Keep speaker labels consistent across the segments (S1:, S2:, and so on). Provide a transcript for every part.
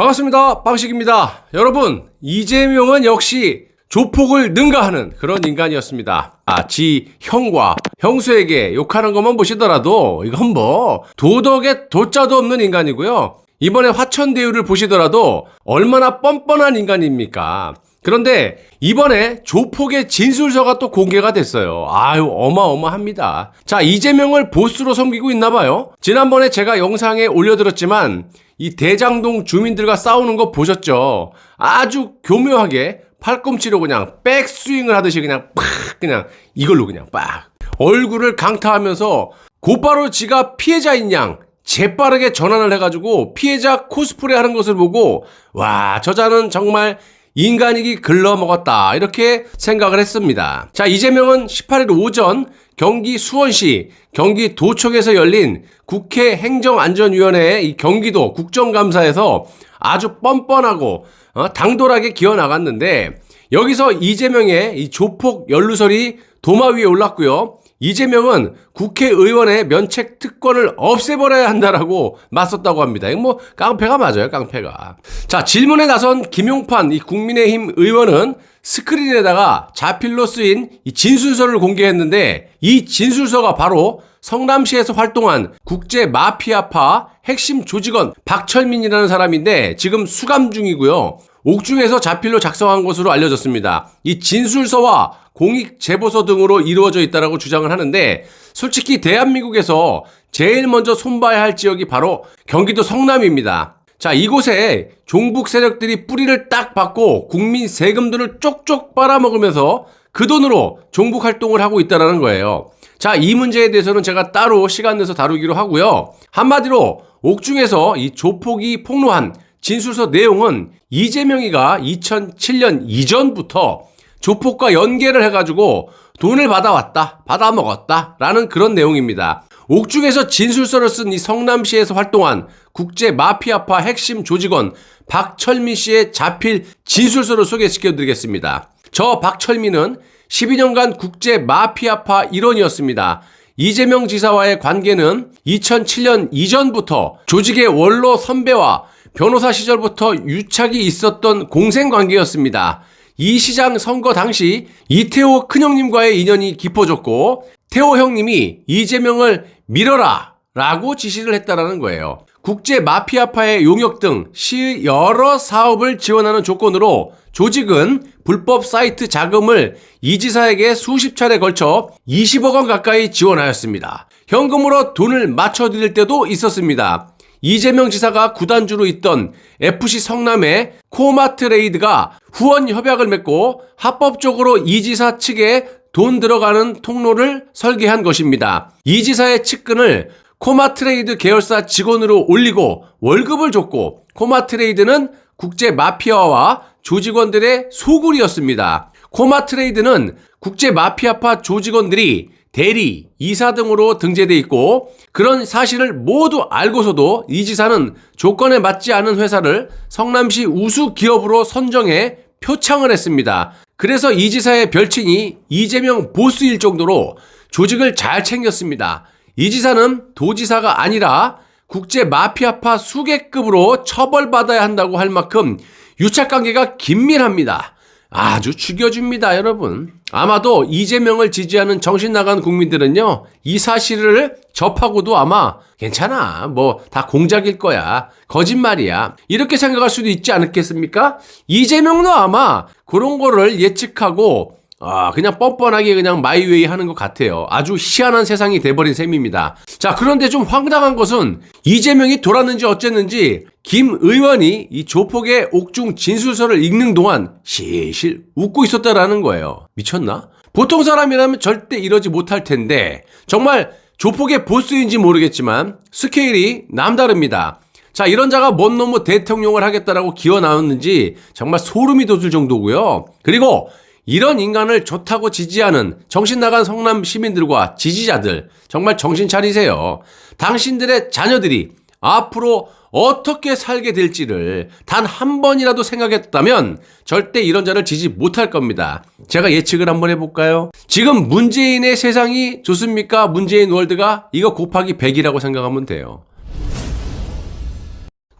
S1: 반갑습니다. 빵식입니다. 여러분, 이재명은 역시 조폭을 능가하는 그런 인간이었습니다. 지 형과 형수에게 욕하는 것만 보시더라도 이건 뭐 도덕에 도자도 없는 인간이고요. 이번에 화천대유를 보시더라도 얼마나 뻔뻔한 인간입니까? 그런데 이번에 조폭의 진술서가 또 공개가 됐어요. 아유, 어마어마합니다. 자, 이재명을 보스로 섬기고 있나 봐요. 지난번에 제가 영상에 올려드렸지만 이 대장동 주민들과 싸우는 거 보셨죠? 아주 교묘하게 팔꿈치로 그냥 백스윙을 하듯이 그냥 팍 그냥 이걸로 그냥 빡 얼굴을 강타하면서 곧바로 지가 피해자인 양 재빠르게 전환을 해가지고 피해자 코스프레 하는 것을 보고 와, 저자는 정말 인간이기 글러먹었다 이렇게 생각을 했습니다. 자, 이재명은 18일 오전 경기 수원시 경기도청에서 열린 국회 행정안전위원회 이 경기도 국정감사에서 아주 뻔뻔하고 당돌하게 기어나갔는데 여기서 이재명의 이 조폭 연루설이 도마 위에 올랐고요. 이재명은 국회의원의 면책 특권을 없애버려야 한다라고 맞섰다고 합니다. 이거 뭐 깡패가 맞아요, 깡패가. 자, 질문에 나선 김용판 이 국민의힘 의원은 스크린에다가 자필로 쓰인 이 진술서를 공개했는데 이 진술서가 바로 성남시에서 활동한 국제 마피아파 핵심 조직원 박철민이라는 사람인데 지금 수감 중이고요. 옥중에서 자필로 작성한 것으로 알려졌습니다. 이 진술서와 공익제보서 등으로 이루어져 있다고 주장을 하는데 솔직히 대한민국에서 제일 먼저 손봐야 할 지역이 바로 경기도 성남입니다. 자, 이곳에 종북 세력들이 뿌리를 딱 받고 국민 세금들을 쪽쪽 빨아먹으면서 그 돈으로 종북 활동을 하고 있다는 거예요. 자, 이 문제에 대해서는 제가 따로 시간 내서 다루기로 하고요. 한마디로 옥중에서 이 조폭이 폭로한 진술서 내용은 이재명이가 2007년 이전부터 조폭과 연계를 해가지고 돈을 받아왔다, 받아먹었다 라는 그런 내용입니다. 옥중에서 진술서를 쓴 이 성남시에서 활동한 국제 마피아파 핵심 조직원 박철민 씨의 자필 진술서를 소개시켜드리겠습니다. 저 박철민은 12년간 국제 마피아파 일원이었습니다. 이재명 지사와의 관계는 2007년 이전부터 조직의 원로 선배와 변호사 시절부터 유착이 있었던 공생관계였습니다. 이 시장 선거 당시 이태호 큰형님과의 인연이 깊어졌고 태호 형님이 이재명을 밀어라 라고 지시를 했다라는 거예요. 국제 마피아파의 용역 등 시의 여러 사업을 지원하는 조건으로 조직은 불법 사이트 자금을 이 지사에게 수십 차례 걸쳐 20억 원 가까이 지원하였습니다. 현금으로 돈을 맞춰드릴 때도 있었습니다. 이재명 지사가 구단주로 있던 FC 성남의 코마트레이드가 후원 협약을 맺고 합법적으로 이 지사 측에 돈 들어가는 통로를 설계한 것입니다. 이 지사의 측근을 코마트레이드 계열사 직원으로 올리고 월급을 줬고 코마트레이드는 국제 마피아와 조직원들의 소굴이었습니다. 코마트레이드는 국제 마피아파 조직원들이 대리, 이사 등으로 등재돼 있고 그런 사실을 모두 알고서도 이 지사는 조건에 맞지 않은 회사를 성남시 우수 기업으로 선정해 표창을 했습니다. 그래서 이 지사의 별칭이 이재명 보스일 정도로 조직을 잘 챙겼습니다. 이 지사는 도지사가 아니라 국제 마피아파 수계급으로 처벌받아야 한다고 할 만큼 유착관계가 긴밀합니다. 아주 죽여줍니다, 여러분. 아마도 이재명을 지지하는 정신나간 국민들은요, 이 사실을 접하고도 아마 괜찮아, 뭐 다 공작일 거야, 거짓말이야 이렇게 생각할 수도 있지 않겠습니까? 이재명도 아마 그런 거를 예측하고 그냥 뻔뻔하게 그냥 마이웨이 하는 것 같아요. 아주 희한한 세상이 돼버린 셈입니다. 자, 그런데 좀 황당한 것은 이재명이 돌았는지 어쨌는지 김 의원이 이 조폭의 옥중 진술서를 읽는 동안 실실 웃고 있었다라는 거예요. 미쳤나? 보통 사람이라면 절대 이러지 못할 텐데 정말 조폭의 보스인지 모르겠지만 스케일이 남다릅니다. 자, 이런 자가 뭔 놈의 대통령을 하겠다라고 기어 나왔는지 정말 소름이 돋을 정도고요. 그리고 이런 인간을 좋다고 지지하는 정신나간 성남 시민들과 지지자들 정말 정신 차리세요. 당신들의 자녀들이 앞으로 어떻게 살게 될지를 단 한 번이라도 생각했다면 절대 이런 자를 지지 못할 겁니다. 제가 예측을 한번 해볼까요? 지금 문재인의 세상이 좋습니까? 문재인 월드가 이거 곱하기 100이라고 생각하면 돼요.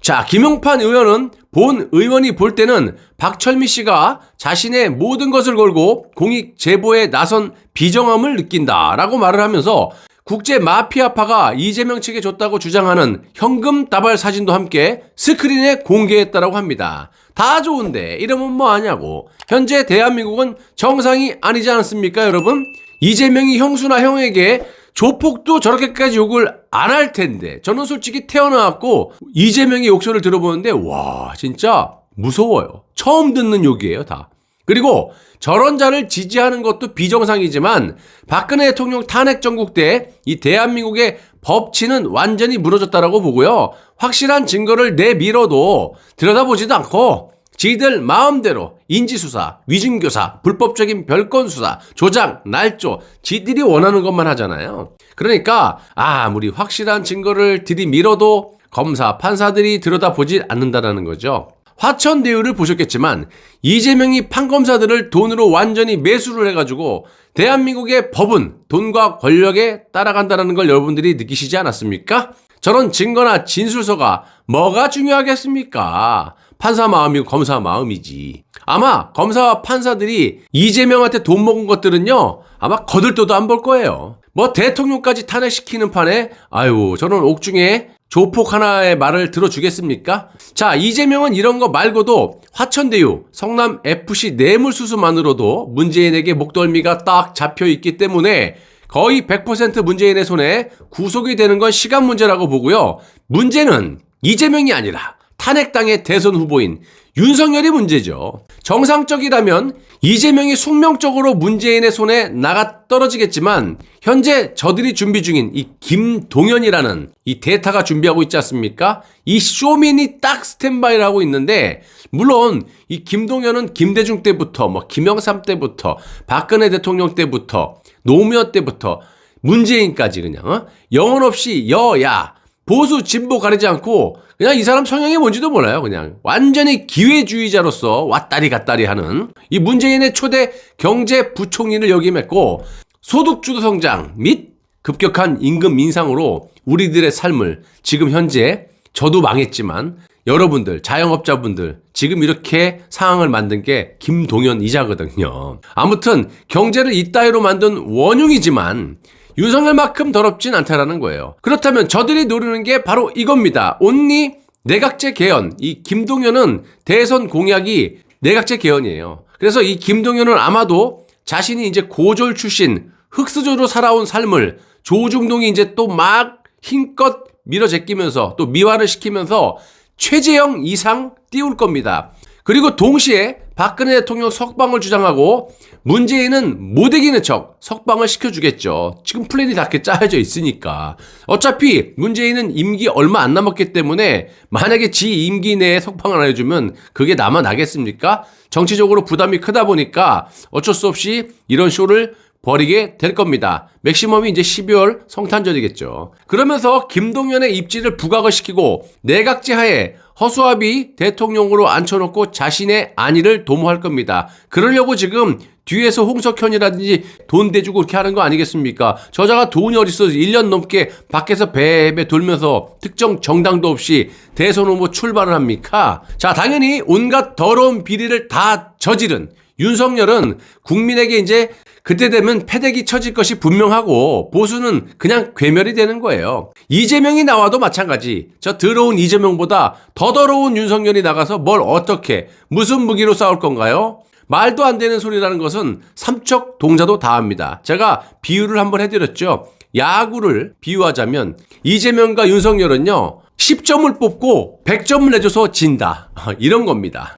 S1: 자, 김용판 의원은 본 의원이 볼 때는 박철미 씨가 자신의 모든 것을 걸고 공익 제보에 나선 비정함을 느낀다라고 말을 하면서 국제 마피아파가 이재명 측에 줬다고 주장하는 현금 다발 사진도 함께 스크린에 공개했다라고 합니다. 다 좋은데 이러면 뭐 하냐고. 현재 대한민국은 정상이 아니지 않습니까, 여러분? 이재명이 형수나 형에게 조폭도 저렇게까지 욕을 안 할 텐데, 저는 솔직히 태어나갖고 이재명의 욕설을 들어보는데 와, 진짜 무서워요. 처음 듣는 욕이에요, 다. 그리고 저런 자를 지지하는 것도 비정상이지만 박근혜 대통령 탄핵 정국 때 이 대한민국의 법치는 완전히 무너졌다라고 보고요. 확실한 증거를 내밀어도 들여다보지도 않고 지들 마음대로 인지수사, 위증교사, 불법적인 별건수사, 조작, 날조, 지들이 원하는 것만 하잖아요. 그러니까 아무리 확실한 증거를 들이밀어도 검사, 판사들이 들여다보지 않는다는 거죠. 화천대유를 보셨겠지만 이재명이 판검사들을 돈으로 완전히 매수를 해가지고 대한민국의 법은 돈과 권력에 따라간다는 걸 여러분들이 느끼시지 않았습니까? 저런 증거나 진술서가 뭐가 중요하겠습니까? 판사 마음이고 검사 마음이지. 아마 검사와 판사들이 이재명한테 돈 먹은 것들은요, 아마 거들떠도 안 볼 거예요. 뭐 대통령까지 탄핵시키는 판에 아유, 저런 옥중에 조폭 하나의 말을 들어주겠습니까? 자, 이재명은 이런 거 말고도 화천대유, 성남FC 뇌물수수만으로도 문재인에게 목덜미가 딱 잡혀있기 때문에 거의 100% 문재인의 손에 구속이 되는 건 시간 문제라고 보고요. 문제는 이재명이 아니라 탄핵당의 대선 후보인 윤석열이 문제죠. 정상적이라면 이재명이 숙명적으로 문재인의 손에 나가 떨어지겠지만 현재 저들이 준비 중인 이 김동연이라는 이 대타가 준비하고 있지 않습니까? 이 쇼민이 딱 스탠바이를 하고 있는데, 물론 이 김동연은 김대중 때부터 뭐 김영삼 때부터 박근혜 대통령 때부터 노무현 때부터 문재인까지 그냥 영혼 없이 여야 보수 진보 가리지 않고 그냥 이 사람 성향이 뭔지도 몰라요. 그냥 완전히 기회주의자로서 왔다리 갔다리 하는 이 문재인의 초대 경제부총리를 역임했고, 소득주도 성장 및 급격한 임금 인상으로 우리들의 삶을 지금 현재 저도 망했지만 여러분들, 자영업자분들 지금 이렇게 상황을 만든 게 김동연 이자거든요. 아무튼 경제를 이따위로 만든 원흉이지만 윤석열만큼 더럽진 않다라는 거예요. 그렇다면 저들이 노리는 게 바로 이겁니다. 온리 내각제 개헌. 이 김동연은 대선 공약이 내각제 개헌이에요. 그래서 이 김동연은 아마도 자신이 이제 고졸 출신 흑수저로 살아온 삶을 조중동이 이제 또 막 힘껏 밀어제끼면서 또 미화를 시키면서 최재형 이상 띄울 겁니다. 그리고 동시에 박근혜 대통령 석방을 주장하고 문재인은 못 이기는 척 석방을 시켜주겠죠. 지금 플랜이 다 이렇게 짜여져 있으니까. 어차피 문재인은 임기 얼마 안 남았기 때문에 만약에 지 임기 내에 석방을 안 해주면 그게 남아나겠습니까? 정치적으로 부담이 크다 보니까 어쩔 수 없이 이런 쇼를 벌이게 될 겁니다. 맥시멈이 이제 12월 성탄절이겠죠. 그러면서 김동연의 입지를 부각을 시키고 내각제 하에 허수아비 대통령으로 앉혀놓고 자신의 안위를 도모할 겁니다. 그러려고 지금 뒤에서 홍석현이라든지 돈 대주고 그렇게 하는 거 아니겠습니까? 저자가 돈이 어딨어. 1년 넘게 밖에서 배배 돌면서 특정 정당도 없이 대선 후보 출발을 합니까? 자, 당연히 온갖 더러운 비리를 다 저지른 윤석열은 국민에게 이제 그때 되면 패대기 쳐질 것이 분명하고 보수는 그냥 괴멸이 되는 거예요. 이재명이 나와도 마찬가지. 저 더러운 이재명보다 더 더러운 윤석열이 나가서 뭘 어떻게 무슨 무기로 싸울 건가요? 말도 안 되는 소리라는 것은 삼척 동자도 다 합니다. 제가 비유를 한번 해드렸죠. 야구를 비유하자면 이재명과 윤석열은요 10점을 뽑고 100점을 내줘서 진다. 이런 겁니다.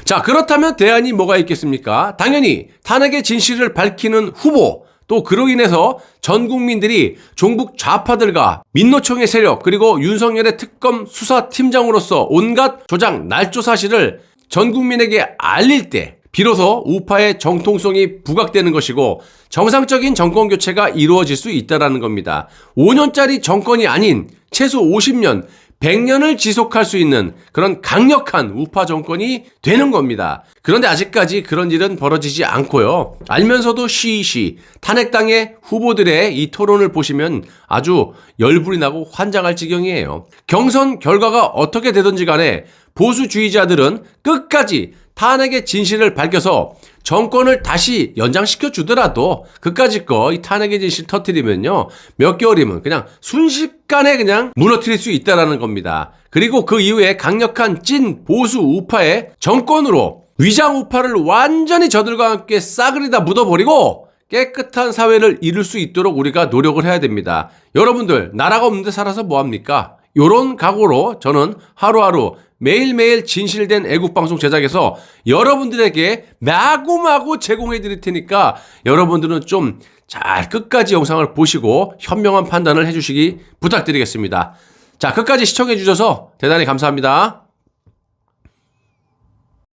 S1: 자, 그렇다면 대안이 뭐가 있겠습니까? 당연히 탄핵의 진실을 밝히는 후보, 또 그로 인해서 전 국민들이 종북 좌파들과 민노총의 세력, 그리고 윤석열의 특검 수사팀장으로서 온갖 조작, 날조 사실을 전 국민에게 알릴 때 비로소 우파의 정통성이 부각되는 것이고 정상적인 정권 교체가 이루어질 수 있다는 겁니다. 5년짜리 정권이 아닌 최소 50년, 100년을 지속할 수 있는 그런 강력한 우파 정권이 되는 겁니다. 그런데 아직까지 그런 일은 벌어지지 않고요. 알면서도 쉬쉬 탄핵당의 후보들의 이 토론을 보시면 아주 열불이 나고 환장할 지경이에요. 경선 결과가 어떻게 되든지 간에 보수주의자들은 끝까지 탄핵의 진실을 밝혀서 정권을 다시 연장시켜 주더라도 그까짓 거 이 탄핵의 진실 터뜨리면요 몇 개월이면 그냥 순식간에 그냥 무너뜨릴 수 있다라는 겁니다. 그리고 그 이후에 강력한 찐 보수 우파의 정권으로 위장 우파를 완전히 저들과 함께 싸그리 다 묻어버리고 깨끗한 사회를 이룰 수 있도록 우리가 노력을 해야 됩니다. 여러분들 나라가 없는데 살아서 뭐합니까? 요런 각오로 저는 하루하루 매일매일 진실된 애국방송 제작에서 여러분들에게 마구마구 제공해 드릴 테니까 여러분들은 좀 잘 끝까지 영상을 보시고 현명한 판단을 해주시기 부탁드리겠습니다. 자, 끝까지 시청해 주셔서 대단히 감사합니다.